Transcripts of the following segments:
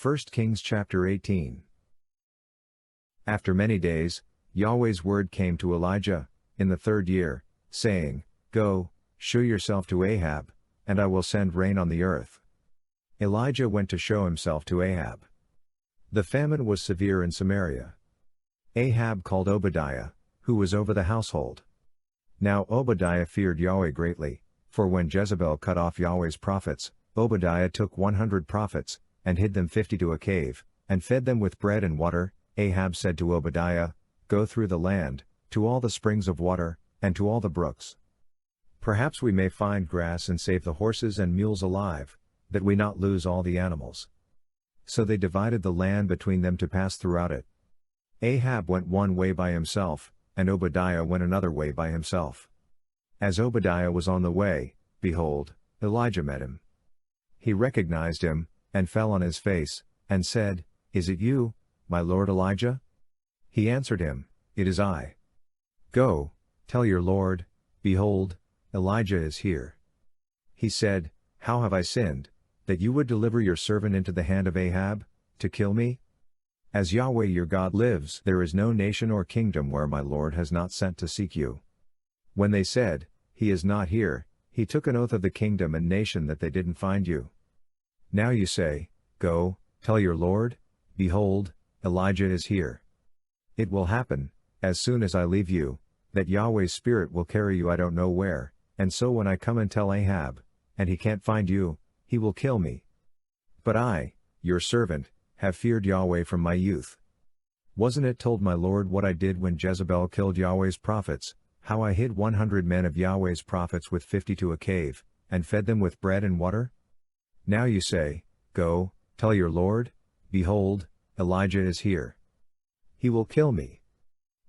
1 Kings chapter 18. After many days, Yahweh's word came to Elijah, in the 3rd year, saying, Go, show yourself to Ahab, and I will send rain on the earth. Elijah went to show himself to Ahab. The famine was severe in Samaria. Ahab called Obadiah, who was over the household. Now Obadiah feared Yahweh greatly, for when Jezebel cut off Yahweh's prophets, Obadiah took 100 prophets, and hid them 50 to a cave, and fed them with bread and water. Ahab said to Obadiah, Go through the land, to all the springs of water, and to all the brooks. Perhaps we may find grass and save the horses and mules alive, that we not lose all the animals. So they divided the land between them to pass throughout it. Ahab went one way by himself, and Obadiah went another way by himself. As Obadiah was on the way, behold, Elijah met him. He recognized him, and fell on his face, and said, Is it you, my lord Elijah? He answered him, It is I. Go, tell your lord, behold, Elijah is here. He said, How have I sinned, that you would deliver your servant into the hand of Ahab, to kill me? As Yahweh your God lives, there is no nation or kingdom where my lord has not sent to seek you. When they said, He is not here, he took an oath of the kingdom and nation that they didn't find you. Now you say, Go, tell your lord, behold, Elijah is here. It will happen, as soon as I leave you, that Yahweh's Spirit will carry you I don't know where, and so when I come and tell Ahab, and he can't find you, he will kill me. But I, your servant, have feared Yahweh from my youth. Wasn't it told my lord what I did when Jezebel killed Yahweh's prophets, how I hid 100 men of Yahweh's prophets with 50 to a cave, and fed them with bread and water? Now you say, Go, tell your lord, behold, Elijah is here. He will kill me.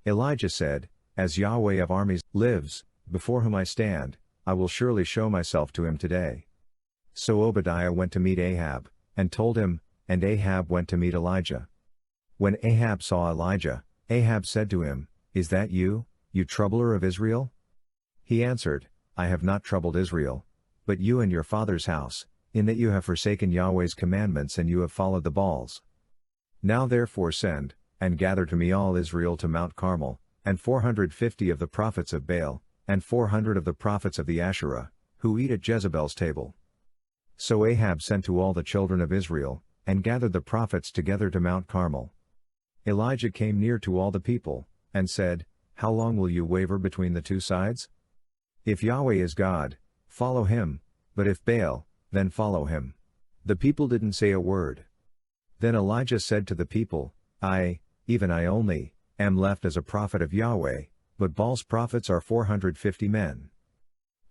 Elijah said, As Yahweh of armies lives, before whom I stand, I will surely show myself to him today. So Obadiah went to meet Ahab, and told him, and Ahab went to meet Elijah. When Ahab saw Elijah, Ahab said to him, Is that you, you troubler of Israel? He answered, I have not troubled Israel, but you and your father's house, in that you have forsaken Yahweh's commandments and you have followed the Baals. Now therefore send, and gather to me all Israel to Mount Carmel, and 450 of the prophets of Baal, and 400 of the prophets of the Asherah, who eat at Jezebel's table. So Ahab sent to all the children of Israel, and gathered the prophets together to Mount Carmel. Elijah came near to all the people, and said, How long will you waver between the two sides? If Yahweh is God, follow him, but if Baal, then follow him. The people didn't say a word. Then Elijah said to the people, I, even I only, am left as a prophet of Yahweh, but Baal's prophets are 450 men.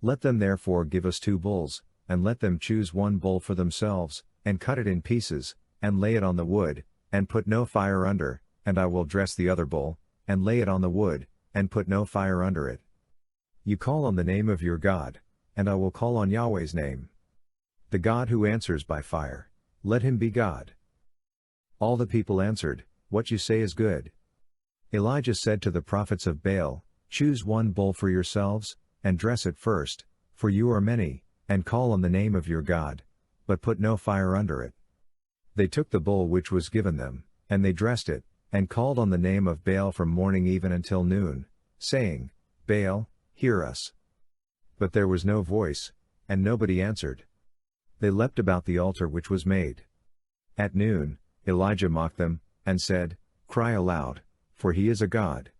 Let them therefore give us 2 bulls, and let them choose 1 bull for themselves, and cut it in pieces, and lay it on the wood, and put no fire under, and I will dress the other bull, and lay it on the wood, and put no fire under it. You call on the name of your God, and I will call on Yahweh's name. The God who answers by fire, let him be God. All the people answered, What you say is good. Elijah said to the prophets of Baal, Choose 1 bull for yourselves, and dress it first, for you are many, and call on the name of your God, but put no fire under it. They took the bull which was given them, and they dressed it, and called on the name of Baal from morning even until noon, saying, Baal, hear us. But there was no voice, and nobody answered. They leapt about the altar which was made. At noon, Elijah mocked them, and said, Cry aloud, for he is a god.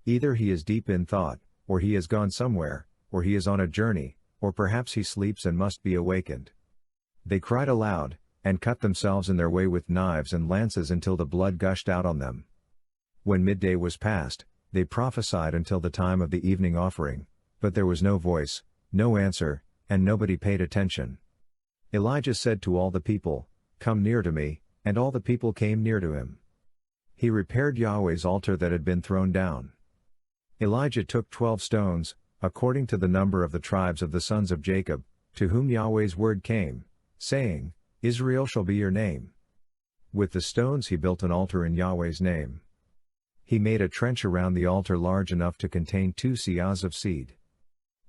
Either he is deep in thought, or he has gone somewhere, or he is on a journey, or perhaps he sleeps and must be awakened. They cried aloud, and cut themselves in their way with knives and lances until the blood gushed out on them. When midday was past, they prophesied until the time of the evening offering, but there was no voice, no answer, and nobody paid attention. Elijah said to all the people, Come near to me, and all the people came near to him. He repaired Yahweh's altar that had been thrown down. Elijah took 12 stones, according to the number of the tribes of the sons of Jacob, to whom Yahweh's word came, saying, Israel shall be your name. With the stones he built an altar in Yahweh's name. He made a trench around the altar large enough to contain 2 seahs of seed.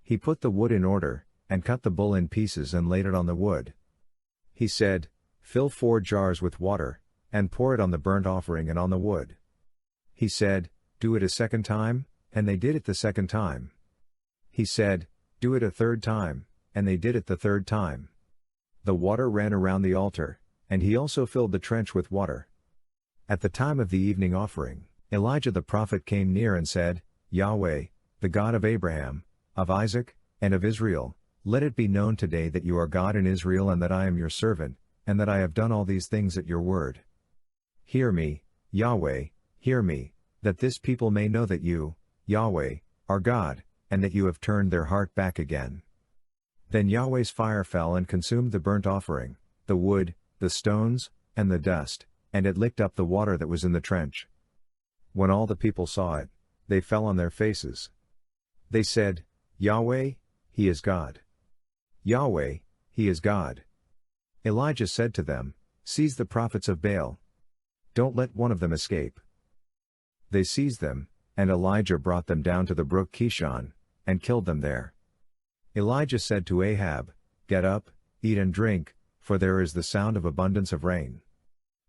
He put the wood in order, and cut the bull in pieces and laid it on the wood. He said, Fill 4 jars with water, and pour it on the burnt offering and on the wood. He said, Do it a second time, and they did it the second time. He said, Do it a third time, and they did it the third time. The water ran around the altar, and he also filled the trench with water. At the time of the evening offering, Elijah the prophet came near and said, Yahweh, the God of Abraham, of Isaac, and of Israel, let it be known today that you are God in Israel and that I am your servant, and that I have done all these things at your word. Hear me, Yahweh, hear me, that this people may know that you, Yahweh, are God, and that you have turned their heart back again. Then Yahweh's fire fell and consumed the burnt offering, the wood, the stones, and the dust, and it licked up the water that was in the trench. When all the people saw it, they fell on their faces. They said, Yahweh, He is God. Yahweh, He is God. Elijah said to them, Seize the prophets of Baal. Don't let one of them escape. They seized them, and Elijah brought them down to the brook Kishon, and killed them there. Elijah said to Ahab, Get up, eat and drink, for there is the sound of abundance of rain.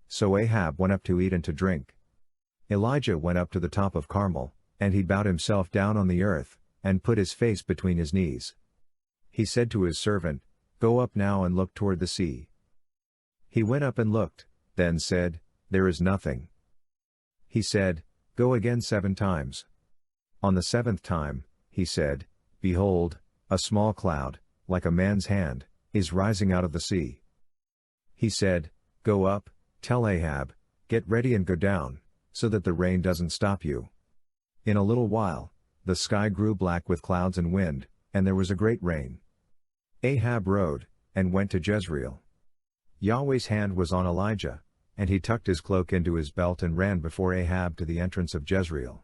So Ahab went up to eat and to drink. Elijah went up to the top of Carmel, and he bowed himself down on the earth, and put his face between his knees. He said to his servant, Go up now and look toward the sea. He went up and looked, then said, There is nothing. He said, Go again 7 times. On the 7th time, he said, Behold, a small cloud, like a man's hand, is rising out of the sea. He said, Go up, tell Ahab, Get ready and go down, so that the rain doesn't stop you. In a little while, the sky grew black with clouds and wind, and there was a great rain. Ahab rode, and went to Jezreel. Yahweh's hand was on Elijah, and he tucked his cloak into his belt and ran before Ahab to the entrance of Jezreel.